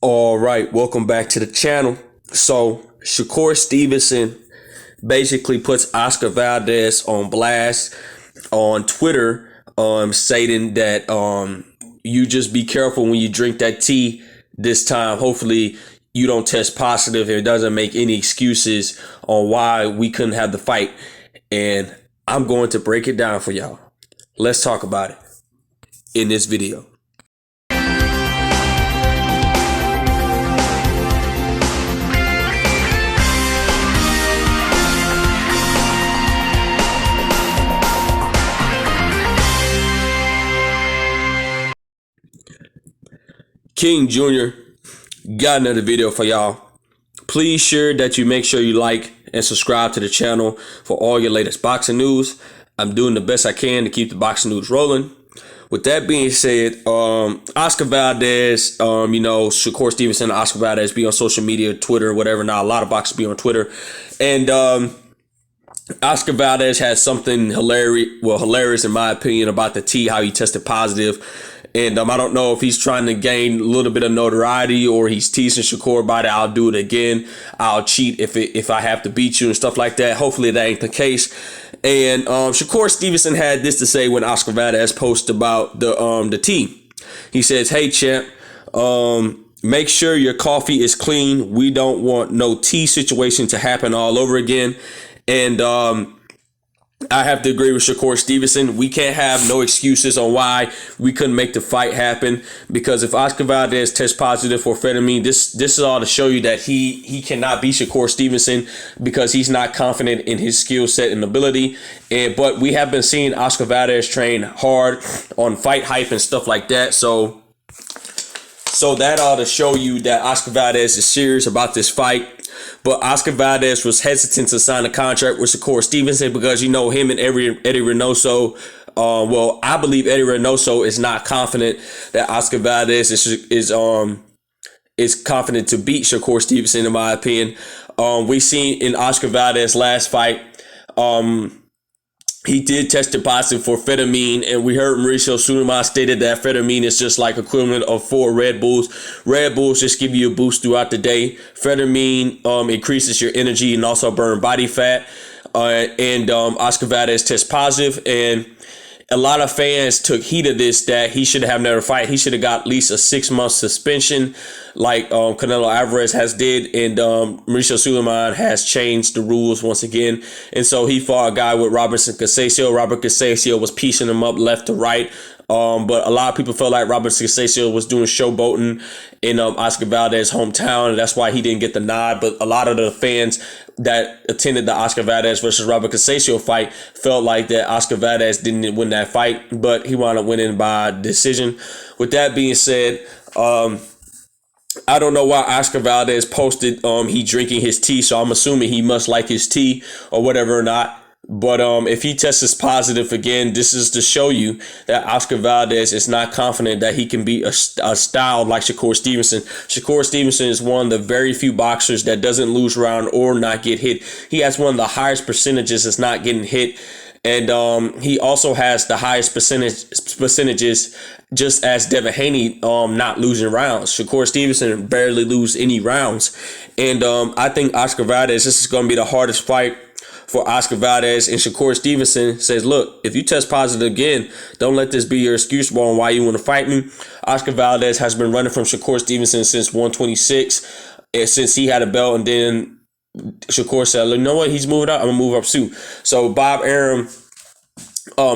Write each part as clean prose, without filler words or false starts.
All right, welcome back to the channel. So Shakur Stevenson basically puts Oscar Valdez on blast on Twitter, stating that you just be careful when you drink that tea this time. Hopefully you don't test positive. It doesn't make any excuses on why we couldn't have the fight. And I'm going to break it down for y'all. Let's talk about it in this video. King Jr. got another video for y'all. Please share that you make sure you like and subscribe to the channel for all your latest boxing news. I'm doing the best I can to keep the boxing news rolling. With that being said, Oscar Valdez, Shakur Stevenson, Oscar Valdez be on social media, Twitter, whatever. Now a lot of boxers be on Twitter, and Oscar Valdez has something hilarious in my opinion about the tea, how he tested positive. And I don't know if he's trying to gain a little bit of notoriety or he's teasing Shakur about it. I'll do it again. I'll cheat if I have to beat you and stuff like that. Hopefully that ain't the case. And Shakur Stevenson had this to say when Oscar Valdez posted about the tea. He says, "Hey champ, make sure your coffee is clean. We don't want no tea situation to happen all over again." And I have to agree with Shakur Stevenson. We can't have no excuses on why we couldn't make the fight happen, because if Oscar Valdez tests positive for amphetamine, this is all to show you that he cannot be Shakur Stevenson because he's not confident in his skill set and ability. But we have been seeing Oscar Valdez train hard on fight hype and stuff like that. So that ought to show you that Oscar Valdez is serious about this fight. But Oscar Valdez was hesitant to sign a contract with Shakur Stevenson because, him and Eddie Reynoso, I believe Eddie Reynoso is not confident that Oscar Valdez is confident to beat Shakur Stevenson, in my opinion. We seen in Oscar Valdez's last fight, he did test positive for amphetamine, and we heard Mauricio Sulaiman stated that amphetamine is just like equivalent of 4 Red Bulls. Red Bulls just give you a boost throughout the day. Amphetamine increases your energy and also burn body fat. Oscar Valdez test positive, and a lot of fans took heed of this, that he should have never fight. He should have got at least a 6-month suspension like Canelo Alvarez has did, and Mauricio Sulaiman has changed the rules once again. And so he fought a guy with Robertson Casasio. Robert Casasio was piecing him up left to right. But a lot of people felt like Robert Casasio was doing showboating in Oscar Valdez's hometown, and that's why he didn't get the nod. But a lot of the fans that attended the Oscar Valdez versus Robert Casasio fight felt like that Oscar Valdez didn't win that fight, but he wound up winning by decision. With that being said, I don't know why Oscar Valdez posted he drinking his tea, so I'm assuming he must like his tea or whatever or not. But if he tests positive again, this is to show you that Oscar Valdez is not confident that he can be a style like Shakur Stevenson. Shakur Stevenson is one of the very few boxers that doesn't lose round or not get hit. He has one of the highest percentages that's not getting hit. And he also has the highest percentages, just as Devin Haney, not losing rounds. Shakur Stevenson barely lose any rounds. And I think Oscar Valdez, this is going to be the hardest fight for Oscar Valdez. And Shakur Stevenson says, look, if you test positive again, don't let this be your excuse on why you want to fight me. Oscar Valdez has been running from Shakur Stevenson since 126, and since he had a belt, and then Shakur said, you know what, he's moving up, I'm going to move up too. So Bob Arum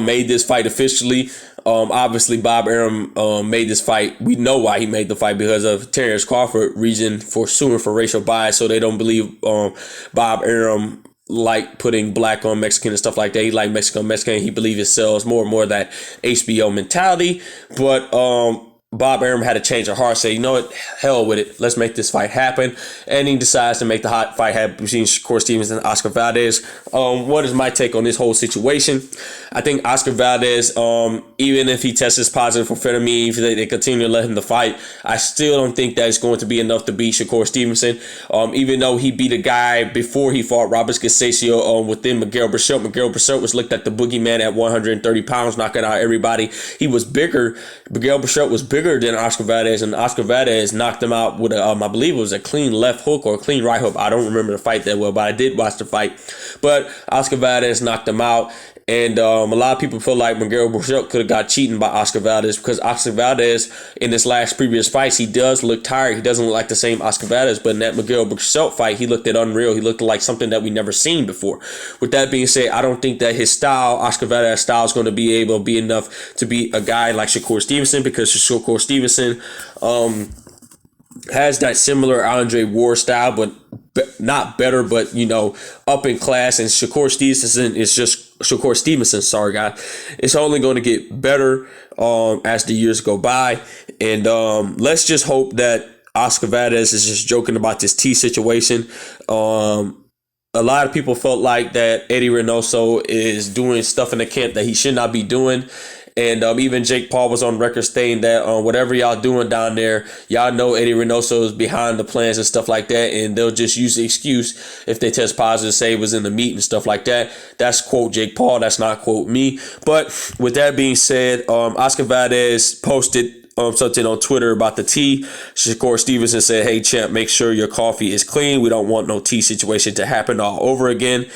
made this fight officially. Obviously, Bob Arum made this fight. We know why he made the fight, because of Terrence Crawford reason for suing for racial bias. So they don't believe Bob Arum like putting black on Mexican and stuff like that. He like Mexico on Mexican. He believes it sells more and more of that HBO mentality. But Bob Arum had a change of heart, say, you know what, hell with it. Let's make this fight happen. And he decides to make the hot fight happen between Shakur Stevenson and Oscar Valdez. What is my take on this whole situation? I think Oscar Valdez Even if he tests positive for amphetamine, if they continue to let him to fight, I still don't think that it's going to be enough to beat Shakur Stevenson. Even though he beat a guy before he fought Robert Casasio within Miguel Berchelt. Miguel Berchelt was looked at the boogeyman at 130 pounds, knocking out everybody. He was bigger. Miguel Berchelt was bigger than Oscar Valdez, and Oscar Valdez knocked him out with I believe it was a clean left hook or a clean right hook. I don't remember the fight that well, but I did watch the fight. But Oscar Valdez knocked him out. And a lot of people feel like Miguel Berchelt could have got cheated by Oscar Valdez, because Oscar Valdez in this last previous fights, he does look tired. He doesn't look like the same Oscar Valdez, but in that Miguel Berchelt fight, he looked at unreal. He looked like something that we never seen before. With that being said, I don't think that his style, Oscar Valdez's style, is going to be able to be enough to beat a guy like Shakur Stevenson, because Shakur Stevenson has that similar Andre Ward style, but not better, but up in class. And Shakur Stevenson is just Shakur Stevenson. Sorry, guys. It's only going to get better as the years go by. And let's just hope that Oscar Valdez is just joking about this T situation. A lot of people felt like that Eddie Reynoso is doing stuff in the camp that he should not be doing. And even Jake Paul was on record stating that whatever y'all doing down there, y'all know Eddie Reynoso is behind the plans and stuff like that. And they'll just use the excuse if they test positive, say it was in the meet and stuff like that. That's quote Jake Paul. That's not quote me. But with that being said, Oscar Valdez posted something on Twitter about the tea. Shakur Stevenson said, "Hey champ, make sure your coffee is clean. We don't want no tea situation to happen all over again."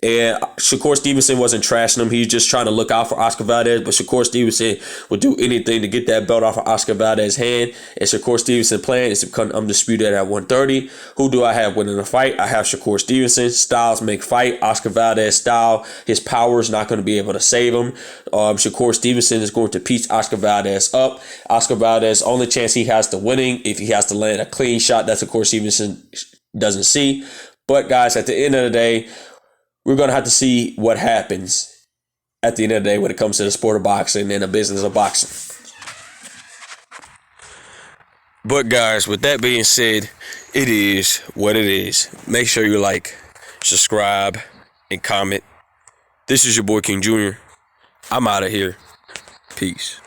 And Shakur Stevenson wasn't trashing him. He's just trying to look out for Oscar Valdez. But Shakur Stevenson would do anything to get that belt off of Oscar Valdez's hand. And Shakur Stevenson plan is to become undisputed at 130. Who do I have winning the fight? I have Shakur Stevenson. Styles make fight. Oscar Valdez style. His power is not going to be able to save him. Shakur Stevenson is going to piece Oscar Valdez up. Oscar Valdez, only chance he has to winning if he has to land a clean shot. That's Shakur Stevenson doesn't see. But guys, at the end of the day, we're going to have to see what happens at the end of the day when it comes to the sport of boxing and the business of boxing. But guys, with that being said, it is what it is. Make sure you like, subscribe, and comment. This is your boy King Jr. I'm out of here. Peace.